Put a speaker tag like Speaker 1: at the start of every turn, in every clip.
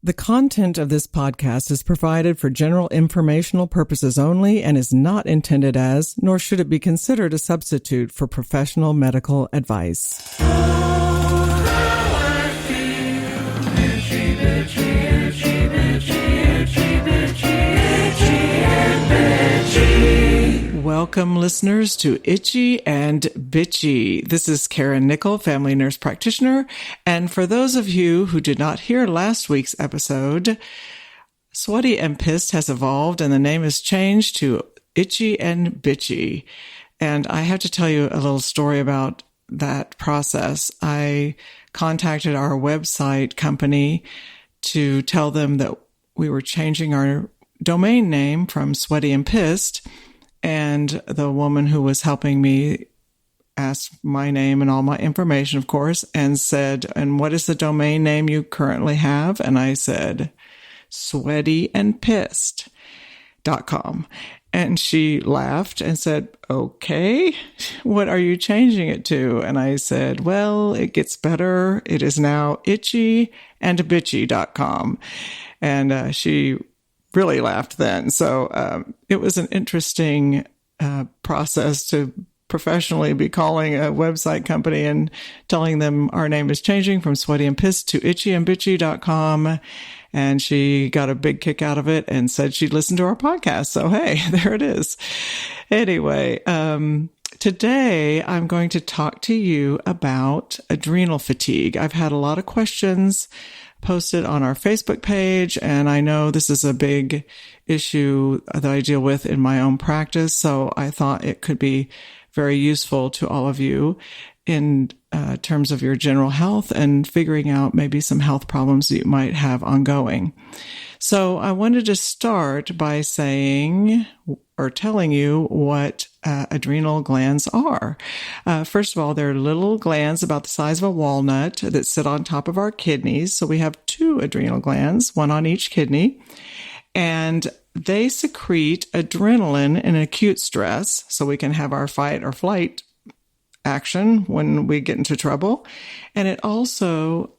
Speaker 1: The content of this podcast is provided for general informational purposes only and is not intended as, nor should it be considered a substitute for professional medical advice. Welcome, listeners, to Itchy and Bitchy. This is Karen Nickel, family nurse practitioner. And for those of you who did not hear last week's episode, Sweaty and Pissed has evolved and the name has changed to Itchy and Bitchy. And I have to tell you a little story about that process. I contacted our website company to tell them that we were changing our domain name from Sweaty and Pissed. And the woman who was helping me asked my name and all my information, of course, and said, "And what is the domain name you currently have?" And I said, sweatyandpissed.com. And she laughed and said, "Okay, what are you changing it to?" And I said, "Well, it gets better. It is now itchyandbitchy.com. And she really laughed then. So it was an interesting process to professionally be calling a website company and telling them our name is changing from Sweaty and Pissed to itchyandbitchy.com. And she got a big kick out of it and said she'd listen to our podcast. So, hey, there it is. Anyway, today I'm going to talk to you about adrenal fatigue. I've had a lot of questions posted on our Facebook page, and I know this is a big issue that I deal with in my own practice, so I thought it could be very useful to all of you in terms of your general health and figuring out maybe some health problems that you might have ongoing. So I wanted to start by saying or telling you what adrenal glands are. First of all, they're little glands about the size of a walnut that sit on top of our kidneys. So we have two adrenal glands, one on each kidney, and they secrete adrenaline in acute stress, so we can have our fight or flight action when we get into trouble. And it also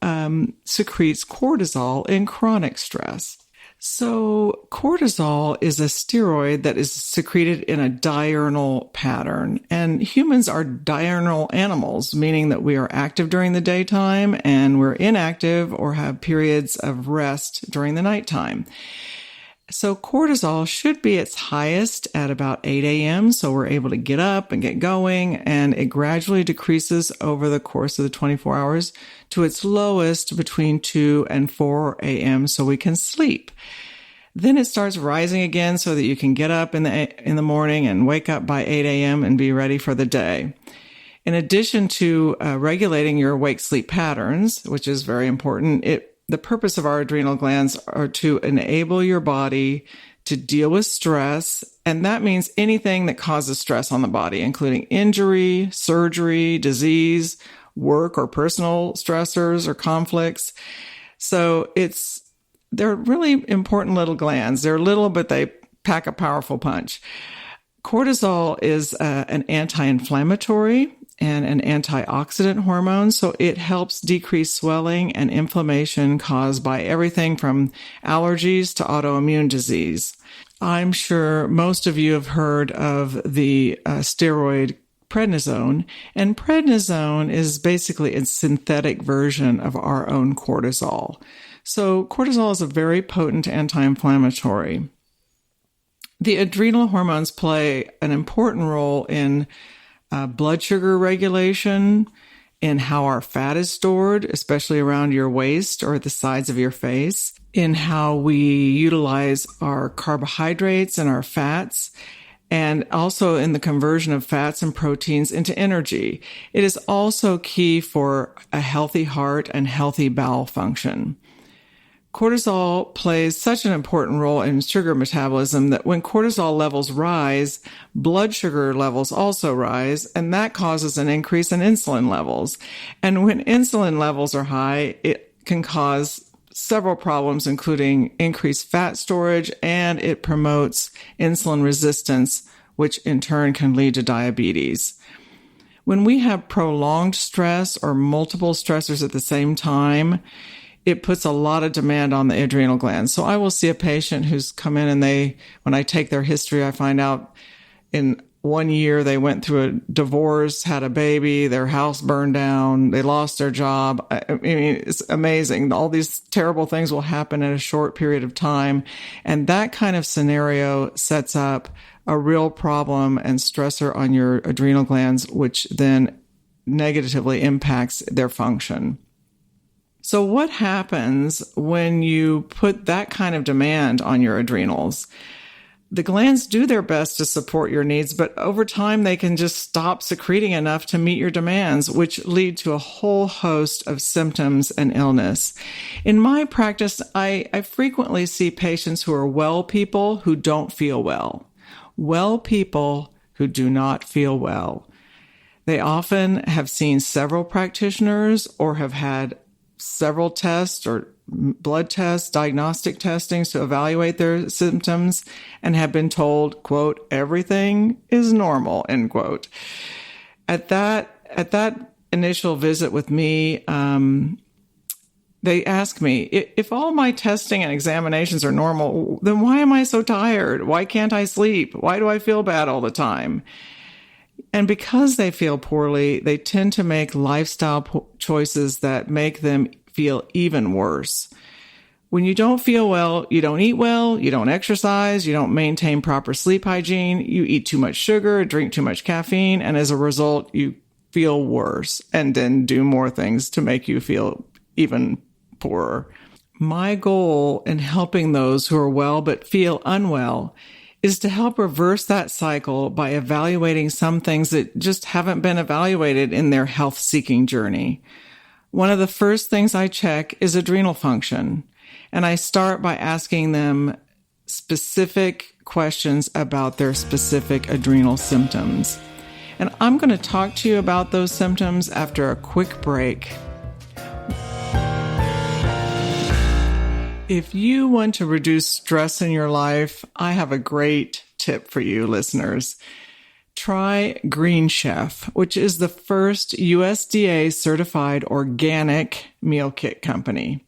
Speaker 1: secretes cortisol in chronic stress. So cortisol is a steroid that is secreted in a diurnal pattern, and humans are diurnal animals, meaning that we are active during the daytime and we're inactive or have periods of rest during the nighttime. So cortisol should be its highest at about 8 a.m. So we're able to get up and get going, and it gradually decreases over the course of the 24 hours to its lowest between 2 and 4 a.m. so we can sleep. Then it starts rising again so that you can get up in the morning and wake up by 8 a.m. and be ready for the day. In addition to regulating your wake-sleep patterns, which is very important, the purpose of our adrenal glands are to enable your body to deal with stress, and that means anything that causes stress on the body, including injury, surgery, disease, work or personal stressors or conflicts. So they're really important little glands. They're little, but they pack a powerful punch. Cortisol is an anti-inflammatory and an antioxidant hormone, so it helps decrease swelling and inflammation caused by everything from allergies to autoimmune disease. I'm sure most of you have heard of the steroid prednisone, and prednisone is basically a synthetic version of our own cortisol. So cortisol is a very potent anti-inflammatory. The adrenal hormones play an important role in blood sugar regulation, in how our fat is stored, especially around your waist or at the sides of your face, in how we utilize our carbohydrates and our fats, and also in the conversion of fats and proteins into energy. It is also key for a healthy heart and healthy bowel function. Cortisol plays such an important role in sugar metabolism that when cortisol levels rise, blood sugar levels also rise, and that causes an increase in insulin levels. And when insulin levels are high, it can cause several problems, including increased fat storage, and it promotes insulin resistance, which in turn can lead to diabetes. When we have prolonged stress or multiple stressors at the same time, it puts a lot of demand on the adrenal glands. So I will see a patient who's come in and when I take their history, I find out in 1 year they went through a divorce, had a baby, their house burned down, they lost their job. I mean, it's amazing. All these terrible things will happen in a short period of time. And that kind of scenario sets up a real problem and stressor on your adrenal glands, which then negatively impacts their function. So what happens when you put that kind of demand on your adrenals? The glands do their best to support your needs, but over time they can just stop secreting enough to meet your demands, which lead to a whole host of symptoms and illness. In my practice, I frequently see patients who are well people who don't feel well. Well people who do not feel well. They often have seen several practitioners or have had several tests or blood tests, diagnostic testings to evaluate their symptoms and have been told, quote, everything is normal, end quote. At that initial visit with me, they ask me, if all my testing and examinations are normal, then why am I so tired? Why can't I sleep? Why do I feel bad all the time? And because they feel poorly, they tend to make lifestyle choices that make them feel even worse. When you don't feel well, you don't eat well, you don't exercise, you don't maintain proper sleep hygiene, you eat too much sugar, drink too much caffeine, and as a result, you feel worse and then do more things to make you feel even poorer. My goal in helping those who are well but feel unwell is to help reverse that cycle by evaluating some things that just haven't been evaluated in their health-seeking journey. One of the first things I check is adrenal function, and I start by asking them specific questions about their specific adrenal symptoms. And I'm going to talk to you about those symptoms after a quick break. If you want to reduce stress in your life, I have a great tip for you, listeners. Try Green Chef, which is the first USDA certified organic meal kit company.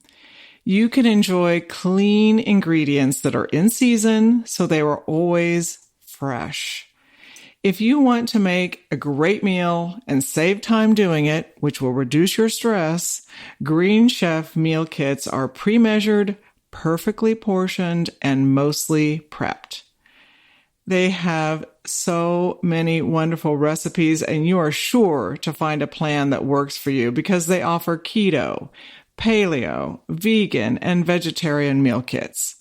Speaker 1: You can enjoy clean ingredients that are in season, so they are always fresh. If you want to make a great meal and save time doing it, which will reduce your stress, Green Chef meal kits are pre-measured, perfectly portioned, and mostly prepped. They have so many wonderful recipes, and you are sure to find a plan that works for you because they offer keto, paleo, vegan, and vegetarian meal kits.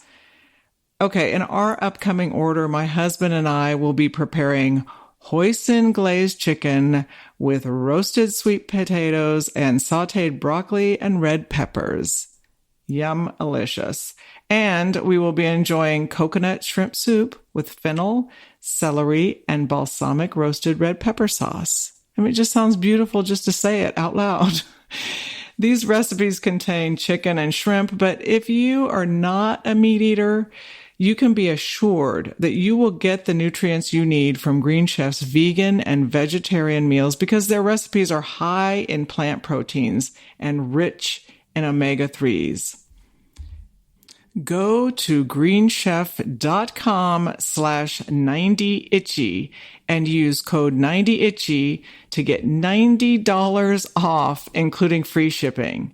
Speaker 1: Okay, in our upcoming order, my husband and I will be preparing hoisin glazed chicken with roasted sweet potatoes and sautéed broccoli and red peppers. Yum-alicious. And we will be enjoying coconut shrimp soup with fennel, celery, and balsamic roasted red pepper sauce. I mean, it just sounds beautiful just to say it out loud. These recipes contain chicken and shrimp, but if you are not a meat eater, you can be assured that you will get the nutrients you need from Green Chef's vegan and vegetarian meals because their recipes are high in plant proteins and rich in omega-3s. Go to greenchef.com/90itchy and use code 90itchy to get $90 off, including free shipping.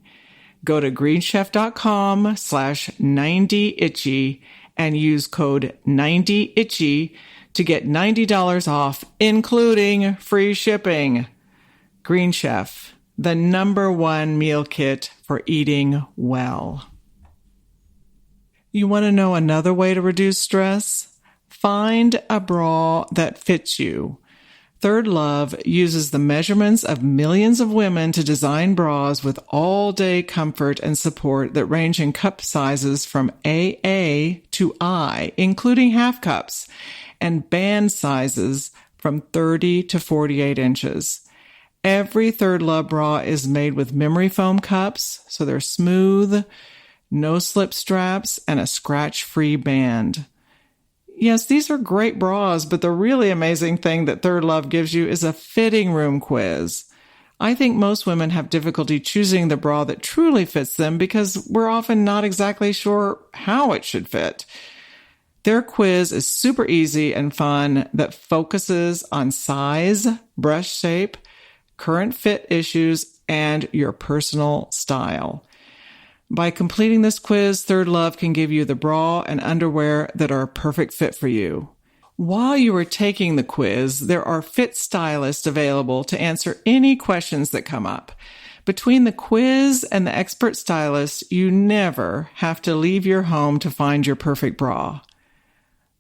Speaker 1: Go to greenchef.com/90itchy and use code 90itchy to get $90 off, including free shipping. Green Chef, the #1 meal kit for eating well. You want to know another way to reduce stress? Find a bra that fits you. Third Love uses the measurements of millions of women to design bras with all-day comfort and support that range in cup sizes from AA to I, including half cups, and band sizes from 30 to 48 inches. Every Third Love bra is made with memory foam cups, so they're smooth, no slip straps, and a scratch-free band. Yes, these are great bras, but the really amazing thing that Third Love gives you is a fitting room quiz. I think most women have difficulty choosing the bra that truly fits them because we're often not exactly sure how it should fit. Their quiz is super easy and fun that focuses on size, breast shape, current fit issues, and your personal style. By completing this quiz, Third Love can give you the bra and underwear that are a perfect fit for you. While you are taking the quiz, there are fit stylists available to answer any questions that come up. Between the quiz and the expert stylist, you never have to leave your home to find your perfect bra.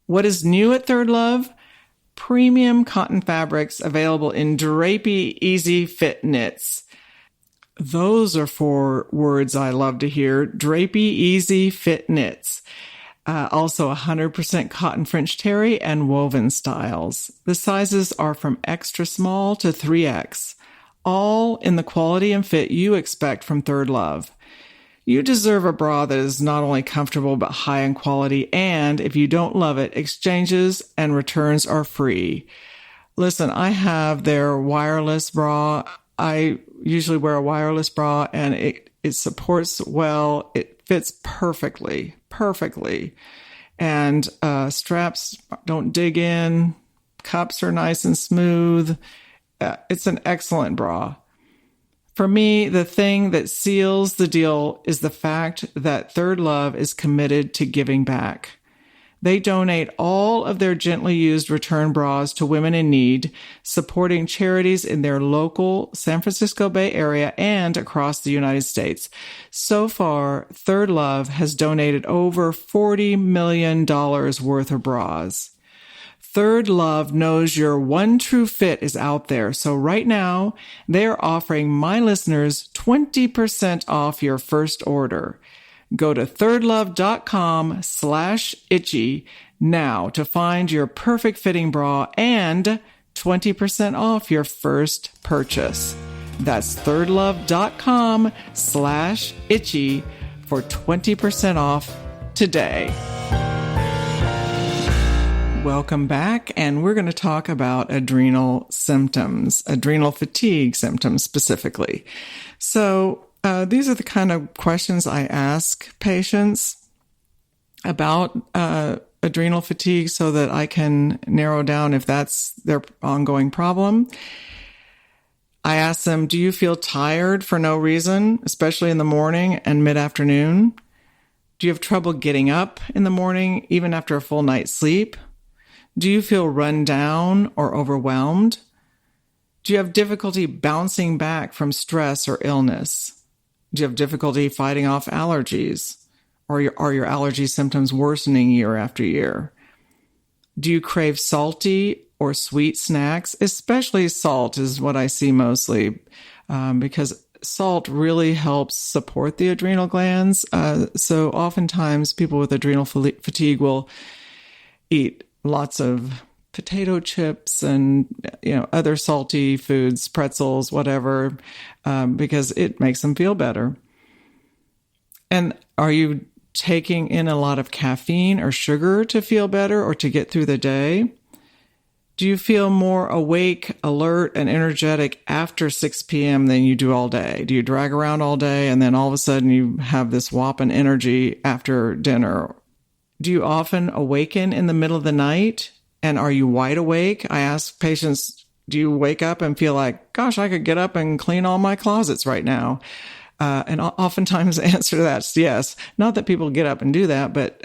Speaker 1: What is new at Third Love? Premium cotton fabrics available in drapey, easy fit knits. Those are 4 words I love to hear. Drapey, easy fit knits. Also 100% cotton French terry and woven styles. The sizes are from extra small to 3X, all in the quality and fit you expect from Third Love. You deserve a bra that is not only comfortable but high in quality, and if you don't love it, exchanges and returns are free. Listen, I have their wireless bra. I usually wear a wireless bra, and it supports well. It fits perfectly. And straps don't dig in. Cups are nice and smooth. It's an excellent bra. For me, the thing that seals the deal is the fact that Third Love is committed to giving back. They donate all of their gently used return bras to women in need, supporting charities in their local San Francisco Bay Area and across the United States. So far, Third Love has donated over $40 million worth of bras. Third Love knows your one true fit is out there. So right now, they're offering my listeners 20% off your first order. Go to thirdlove.com/itchy now to find your perfect fitting bra and 20% off your first purchase. That's thirdlove.com/itchy for 20% off today. Welcome back, and we're going to talk about adrenal symptoms, adrenal fatigue symptoms specifically. So these are the kind of questions I ask patients about adrenal fatigue so that I can narrow down if that's their ongoing problem. I ask them, do you feel tired for no reason, especially in the morning and mid-afternoon? Do you have trouble getting up in the morning, even after a full night's sleep? Do you feel run down or overwhelmed? Do you have difficulty bouncing back from stress or illness? Do you have difficulty fighting off allergies? Or are your allergy symptoms worsening year after year? Do you crave salty or sweet snacks? Especially salt is what I see mostly, because salt really helps support the adrenal glands. So oftentimes people with adrenal fatigue will eat lots of potato chips and other salty foods, pretzels, whatever, because it makes them feel better. And are you taking in a lot of caffeine or sugar to feel better or to get through the day? Do you feel more awake, alert, and energetic after 6 p.m. than you do all day? Do you drag around all day and then all of a sudden you have this whopping energy after dinner? Do you often awaken in the middle of the night? And are you wide awake? I ask patients, do you wake up and feel like, gosh, I could get up and clean all my closets right now? And oftentimes the answer to that's yes. Not that people get up and do that, but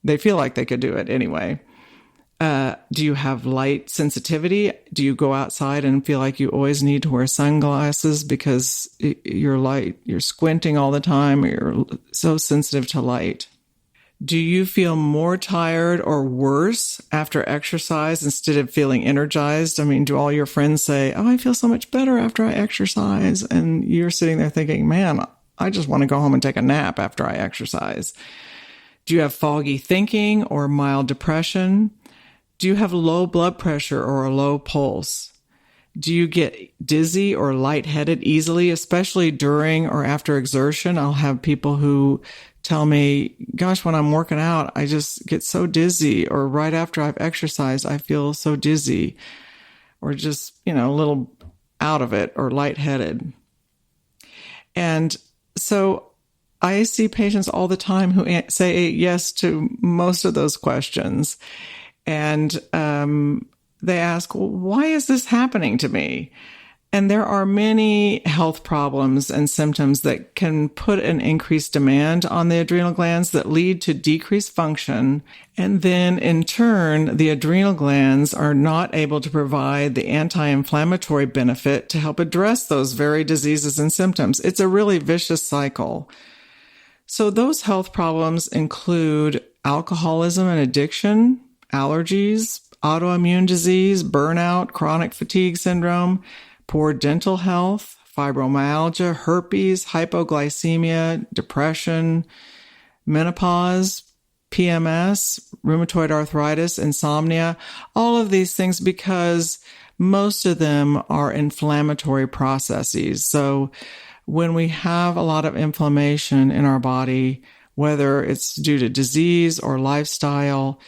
Speaker 1: they feel like they could do it anyway. Do you have light sensitivity? Do you go outside and feel like you always need to wear sunglasses because you're squinting all the time, or you're so sensitive to light? Do you feel more tired or worse after exercise instead of feeling energized? I mean, do all your friends say, oh, I feel so much better after I exercise? And you're sitting there thinking, man, I just want to go home and take a nap after I exercise. Do you have foggy thinking or mild depression? Do you have low blood pressure or a low pulse? Do you get dizzy or lightheaded easily, especially during or after exertion? I'll have people who tell me, gosh, when I'm working out, I just get so dizzy, or right after I've exercised, I feel so dizzy, or just, a little out of it or lightheaded. And so I see patients all the time who say yes to most of those questions. And they ask, well, why is this happening to me? And there are many health problems and symptoms that can put an increased demand on the adrenal glands that lead to decreased function. And then in turn, the adrenal glands are not able to provide the anti-inflammatory benefit to help address those very diseases and symptoms. It's a really vicious cycle. So those health problems include alcoholism and addiction, allergies, autoimmune disease, burnout, chronic fatigue syndrome, poor dental health, fibromyalgia, herpes, hypoglycemia, depression, menopause, PMS, rheumatoid arthritis, insomnia, all of these things, because most of them are inflammatory processes. So when we have a lot of inflammation in our body, whether it's due to disease or lifestyle,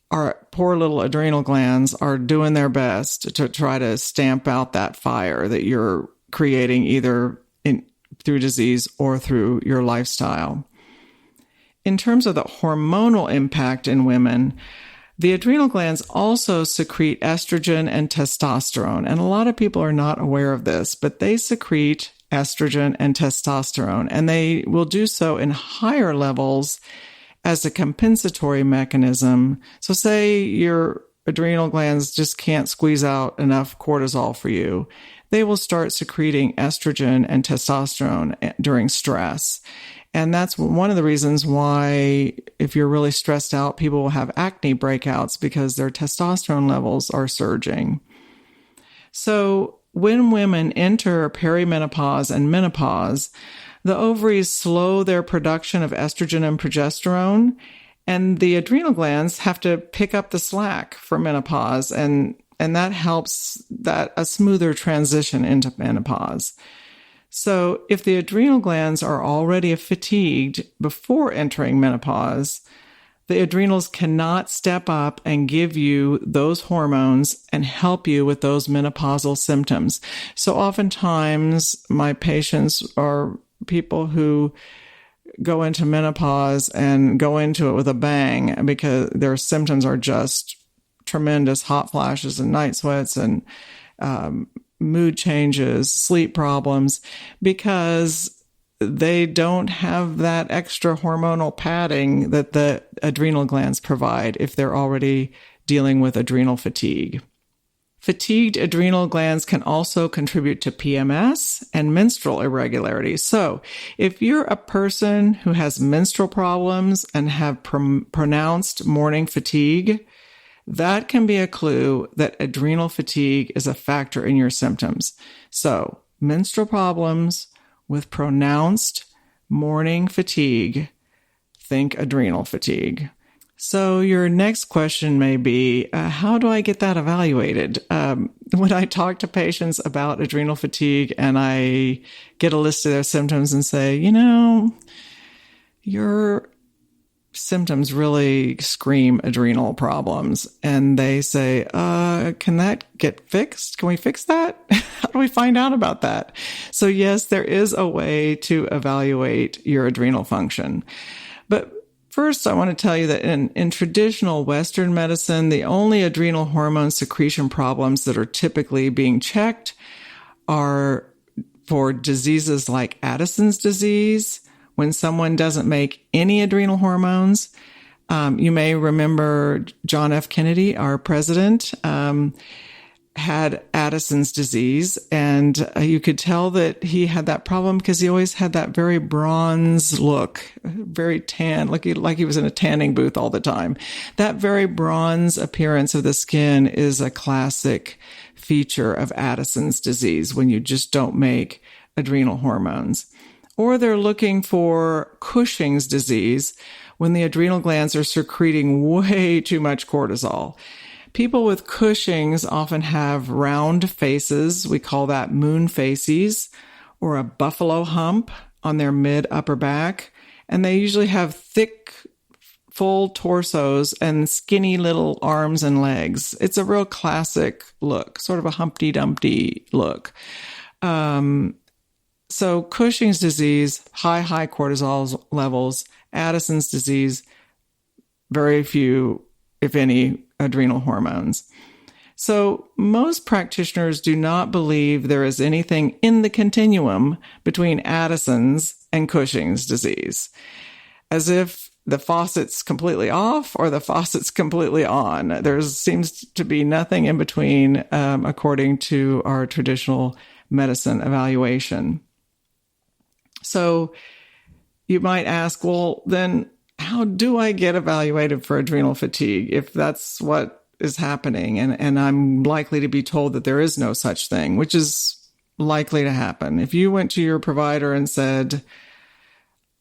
Speaker 1: our poor little adrenal glands are doing their best to try to stamp out that fire that you're creating either through disease or through your lifestyle. In terms of the hormonal impact in women, the adrenal glands also secrete estrogen and testosterone. And a lot of people are not aware of this, but they secrete estrogen and testosterone, and they will do so in higher levels as a compensatory mechanism. So say your adrenal glands just can't squeeze out enough cortisol for you. They will start secreting estrogen and testosterone during stress. And that's one of the reasons why, if you're really stressed out, people will have acne breakouts because their testosterone levels are surging. So when women enter perimenopause and menopause, the ovaries slow their production of estrogen and progesterone, and the adrenal glands have to pick up the slack for menopause, and that helps a smoother transition into menopause. So if the adrenal glands are already fatigued before entering menopause, the adrenals cannot step up and give you those hormones and help you with those menopausal symptoms. So oftentimes my patients are people who go into menopause and go into it with a bang because their symptoms are just tremendous hot flashes and night sweats and mood changes, sleep problems, because they don't have that extra hormonal padding that the adrenal glands provide if they're already dealing with adrenal fatigue. Fatigued adrenal glands can also contribute to PMS and menstrual irregularities. So if you're a person who has menstrual problems and have pronounced morning fatigue, that can be a clue that adrenal fatigue is a factor in your symptoms. So menstrual problems with pronounced morning fatigue, think adrenal fatigue. So your next question may be, how do I get that evaluated? When I talk to patients about adrenal fatigue and I get a list of their symptoms and say, your symptoms really scream adrenal problems. And they say, can that get fixed? Can we fix that? How do we find out about that? So yes, there is a way to evaluate your adrenal function. But first, I want to tell you that in traditional Western medicine, the only adrenal hormone secretion problems that are typically being checked are for diseases like Addison's disease, when someone doesn't make any adrenal hormones. You may remember John F. Kennedy, our president, had Addison's disease, and you could tell that he had that problem because he always had that very bronze look, very tan, like he was in a tanning booth all the time. That very bronze appearance of the skin is a classic feature of Addison's disease when you just don't make adrenal hormones. Or they're looking for Cushing's disease when the adrenal glands are secreting way too much cortisol. People with Cushing's often have round faces. We call that moon faces, or a buffalo hump on their mid-upper back. And they usually have thick, full torsos and skinny little arms and legs. It's a real classic look, sort of a Humpty Dumpty look. So Cushing's disease, high cortisol levels. Addison's disease, very few, if any, adrenal hormones. So most practitioners do not believe there is anything in the continuum between Addison's and Cushing's disease, as if the faucet's completely off or the faucet's completely on. There seems to be nothing in between, according to our traditional medicine evaluation. So you might ask, well, then how do I get evaluated for adrenal fatigue if that's what is happening? And I'm likely to be told that there is no such thing, which is likely to happen. If you went to your provider and said,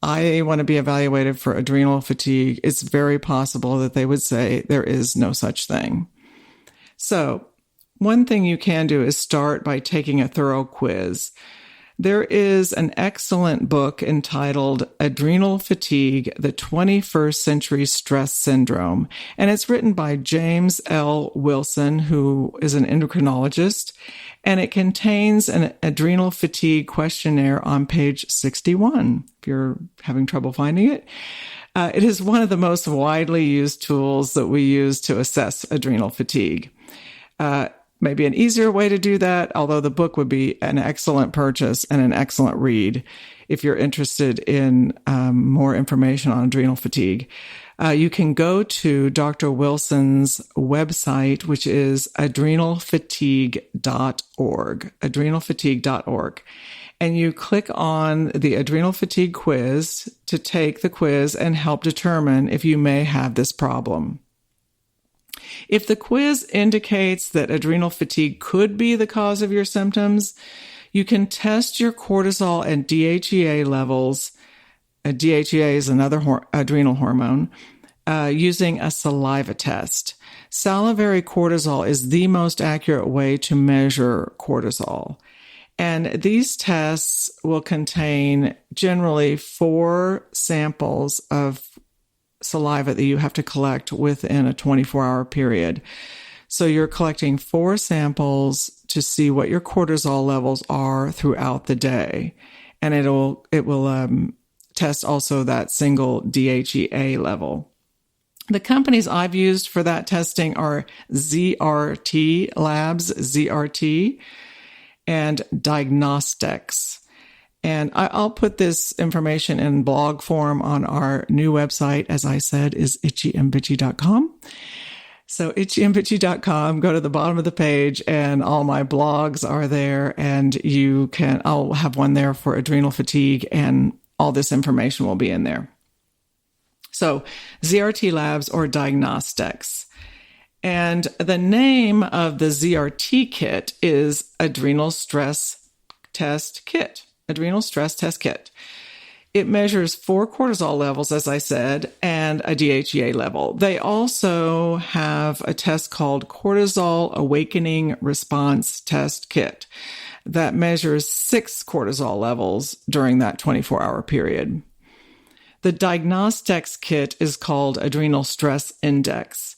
Speaker 1: I want to be evaluated for adrenal fatigue, it's very possible that they would say there is no such thing. So one thing you can do is start by taking a thorough quiz. There is an excellent book entitled Adrenal Fatigue, the 21st Century Stress Syndrome, and it's written by James L. Wilson, who is an endocrinologist, and it contains an adrenal fatigue questionnaire on page 61, if you're having trouble finding it. It is one of the most widely used tools that we use to assess adrenal fatigue. Maybe an easier way to do that, although the book would be an excellent purchase and an excellent read if you're interested in more information on adrenal fatigue. You can go to Dr. Wilson's website, which is adrenalfatigue.org, and you click on the adrenal fatigue quiz to take the quiz and help determine if you may have this problem. If the quiz indicates that adrenal fatigue could be the cause of your symptoms, you can test your cortisol and DHEA levels. DHEA is another adrenal hormone, using a saliva test. Salivary cortisol is the most accurate way to measure cortisol. And these tests will contain generally 4 samples of saliva that you have to collect within a 24-hour period. So you're collecting 4 samples to see what your cortisol levels are throughout the day. And it will test also that single DHEA level. The companies I've used for that testing are ZRT Labs, ZRT, and Diagnostics. And I'll put this information in blog form on our new website, as I said, is itchyandbitchy.com. So itchyandbitchy.com, go to the bottom of the page and all my blogs are there, and I'll have one there for adrenal fatigue, and all this information will be in there. So ZRT Labs or Diagnostics. And the name of the ZRT kit is Adrenal Stress Test Kit. Adrenal Stress Test Kit. It measures 4 cortisol levels, as I said, and a DHEA level. They also have a test called Cortisol Awakening Response Test Kit that measures 6 cortisol levels during that 24-hour period. The Diagnostics kit is called Adrenal Stress Index,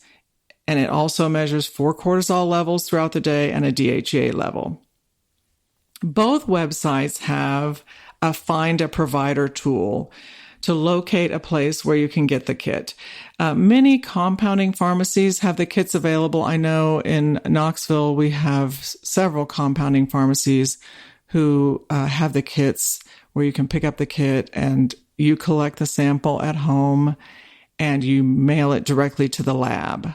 Speaker 1: and it also measures 4 cortisol levels throughout the day and a DHEA level. Both websites have a Find a Provider tool to locate a place where you can get the kit. Many compounding pharmacies have the kits available. I know in Knoxville we have several compounding pharmacies who have the kits where you can pick up the kit and you collect the sample at home and you mail it directly to the lab.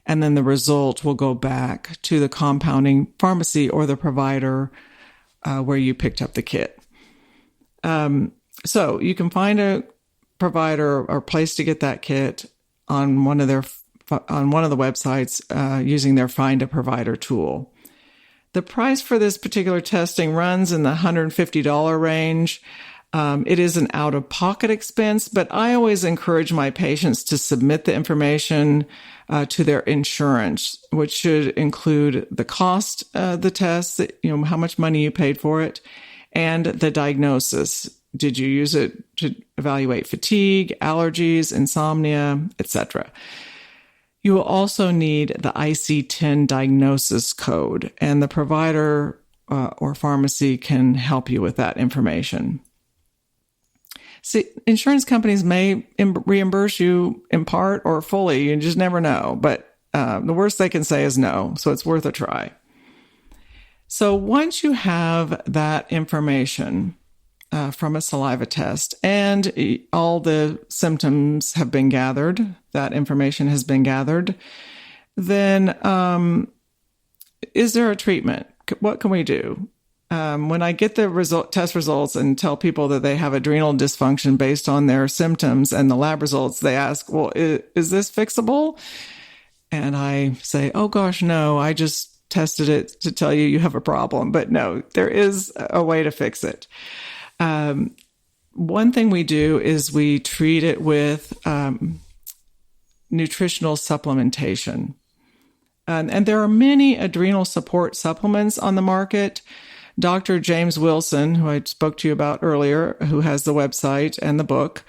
Speaker 1: And then the result will go back to the compounding pharmacy or the provider where you picked up the kit. So you can find a provider or place to get that kit on one of the websites using their Find a Provider tool. The price for this particular testing runs in the $150 range. It is an out-of-pocket expense, but I always encourage my patients to submit the information to their insurance, which should include the cost of the test, how much money you paid for it, and the diagnosis. Did you use it to evaluate fatigue, allergies, insomnia, etc.? You will also need the IC10 diagnosis code, and the provider or pharmacy can help you with that information. See, insurance companies may reimburse you in part or fully. You just never know. But the worst they can say is no. So it's worth a try. So once you have that information from a saliva test and all the symptoms have been gathered, that information has been gathered, then is there a treatment? What can we do? When I get the test results and tell people that they have adrenal dysfunction based on their symptoms and the lab results, they ask, well, is this fixable? And I say, oh gosh, no, I just tested it to tell you you have a problem. But no, there is a way to fix it. One thing we do is we treat it with nutritional supplementation. And there are many adrenal support supplements on the market. Dr. James Wilson, who I spoke to you about earlier, who has the website and the book,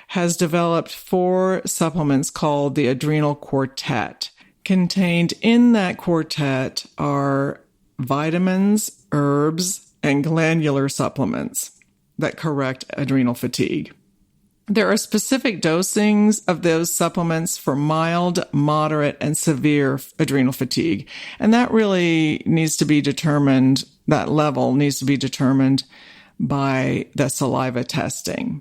Speaker 1: has developed 4 supplements called the Adrenal Quartet. Contained in that quartet are vitamins, herbs, and glandular supplements that correct adrenal fatigue. There are specific dosings of those supplements for mild, moderate, and severe adrenal fatigue. And that really needs to be determined, that level needs to be determined by the saliva testing.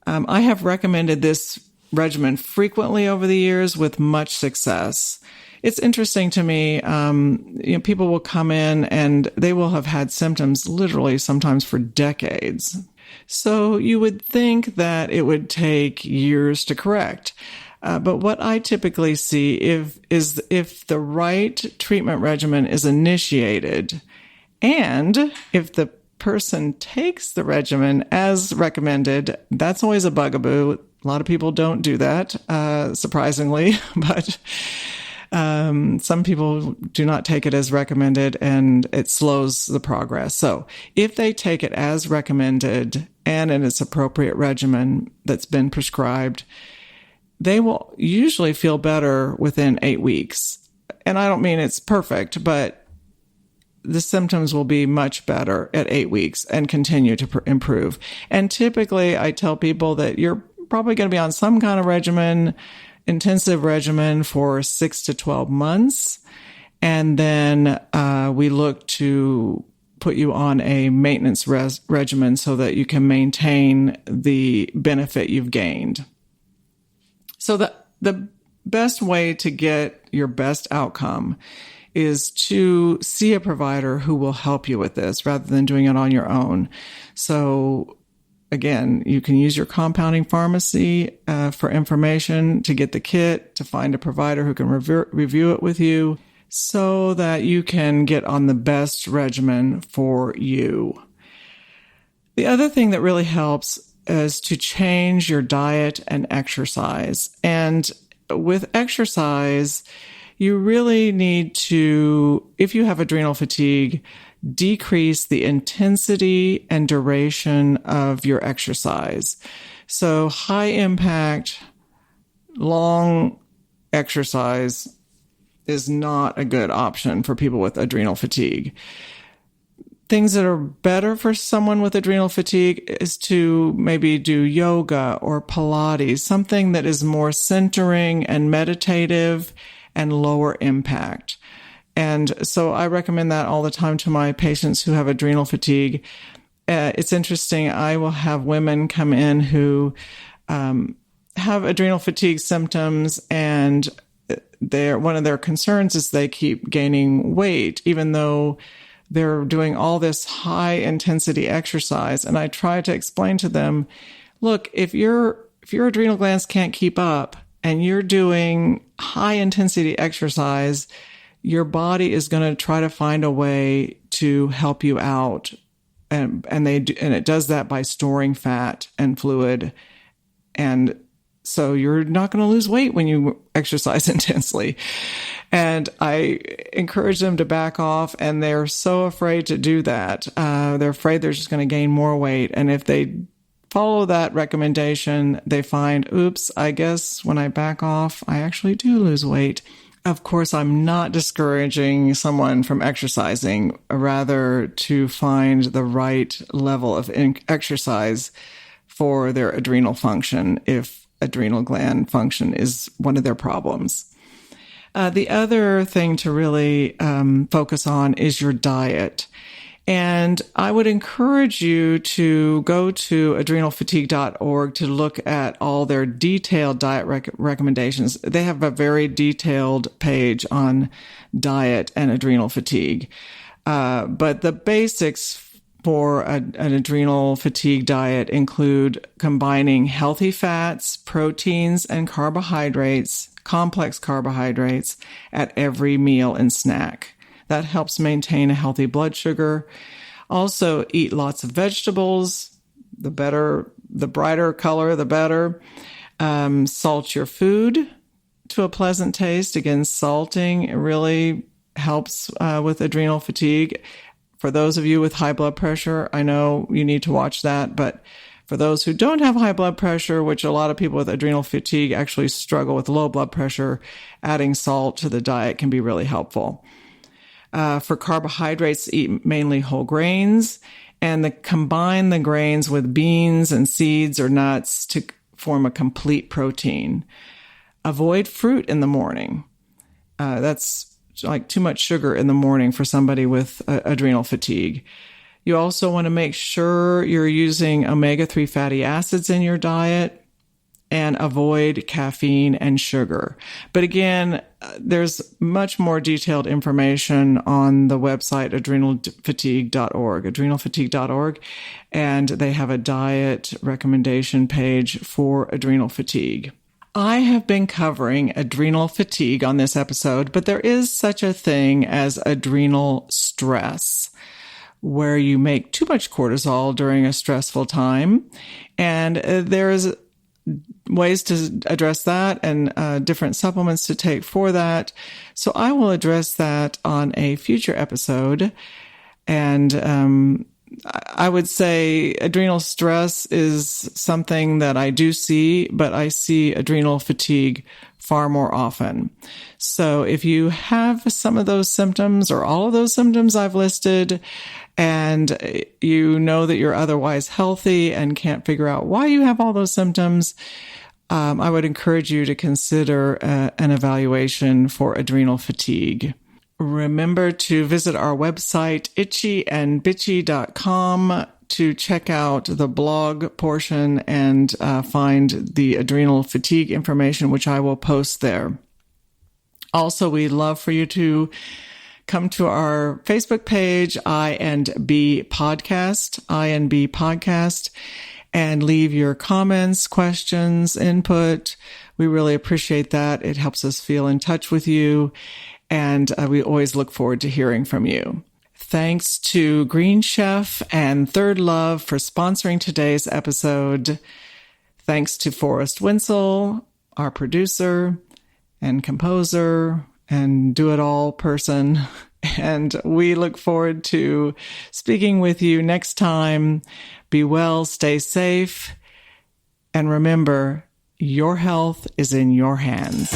Speaker 1: I have recommended this regimen frequently over the years with much success. It's interesting to me, people will come in and they will have had symptoms literally sometimes for decades. So you would think that it would take years to correct. But what I typically see is if the right treatment regimen is initiated and if the person takes the regimen as recommended, that's always a bugaboo. A lot of people don't do that, surprisingly, but some people do not take it as recommended and it slows the progress. So if they take it as recommended and in its appropriate regimen that's been prescribed, they will usually feel better within 8 weeks. And I don't mean it's perfect, but the symptoms will be much better at 8 weeks and continue to improve. And typically I tell people that you're probably going to be on some kind of regimen, intensive regimen for 6 to 12 months. And then we look to put you on a maintenance regimen so that you can maintain the benefit you've gained. So the best way to get your best outcome is to see a provider who will help you with this rather than doing it on your own. So again, you can use your compounding pharmacy for information to get the kit, to find a provider who can review it with you so that you can get on the best regimen for you. The other thing that really helps is to change your diet and exercise. And with exercise, you really need to, if you have adrenal fatigue, decrease the intensity and duration of your exercise. So high impact, long exercise is not a good option for people with adrenal fatigue. Things that are better for someone with adrenal fatigue is to maybe do yoga or Pilates, something that is more centering and meditative and lower impact. And so I recommend that all the time to my patients who have adrenal fatigue. It's interesting. I will have women come in who have adrenal fatigue symptoms, and one of their concerns is they keep gaining weight, even though they're doing all this high intensity exercise. And I try to explain to them, look, if your adrenal glands can't keep up and you're doing high intensity exercise, your body is going to try to find a way to help you out. And it does that by storing fat and fluid. And So you're not going to lose weight when you exercise intensely. And I encourage them to back off, and they're so afraid to do that. They're afraid they're just going to gain more weight. And if they follow that recommendation, they find, oops, I guess when I back off, I actually do lose weight. Of course, I'm not discouraging someone from exercising, rather to find the right level of exercise for their adrenal function if adrenal gland function is one of their problems. The other thing to really focus on is your diet. And I would encourage you to go to adrenalfatigue.org to look at all their detailed diet recommendations. They have a very detailed page on diet and adrenal fatigue. But the basics for an adrenal fatigue diet include combining healthy fats, proteins, and carbohydrates, complex carbohydrates, at every meal and snack. That helps maintain a healthy blood sugar. Also, eat lots of vegetables. The brighter color, the better. Salt your food to a pleasant taste. Again, salting really helps with adrenal fatigue. For those of you with high blood pressure, I know you need to watch that. But for those who don't have high blood pressure, which a lot of people with adrenal fatigue actually struggle with low blood pressure, adding salt to the diet can be really helpful. For carbohydrates, eat mainly whole grains, and combine the grains with beans and seeds or nuts to form a complete protein. Avoid fruit in the morning. That's like too much sugar in the morning for somebody with adrenal fatigue. You also want to make sure you're using omega-3 fatty acids in your diet, and avoid caffeine and sugar. But again, there's much more detailed information on the website adrenalfatigue.org, and they have a diet recommendation page for adrenal fatigue. I have been covering adrenal fatigue on this episode, but there is such a thing as adrenal stress, where you make too much cortisol during a stressful time, and there's ways to address that and different supplements to take for that. So I will address that on a future episode. And I would say adrenal stress is something that I do see, but I see adrenal fatigue far more often. So if you have some of those symptoms or all of those symptoms I've listed, and you know that you're otherwise healthy and can't figure out why you have all those symptoms, I would encourage you to consider an evaluation for adrenal fatigue. Remember to visit our website, itchyandbitchy.com, to check out the blog portion and find the adrenal fatigue information, which I will post there. Also, we'd love for you to come to our Facebook page, I&B Podcast, and leave your comments, questions, input. We really appreciate that. It helps us feel in touch with you, and we always look forward to hearing from you. Thanks to Green Chef and Third Love for sponsoring today's episode. Thanks to Forrest Winsel, our producer and composer and do-it-all person. And we look forward to speaking with you next time. Be well, stay safe, and remember, your health is in your hands.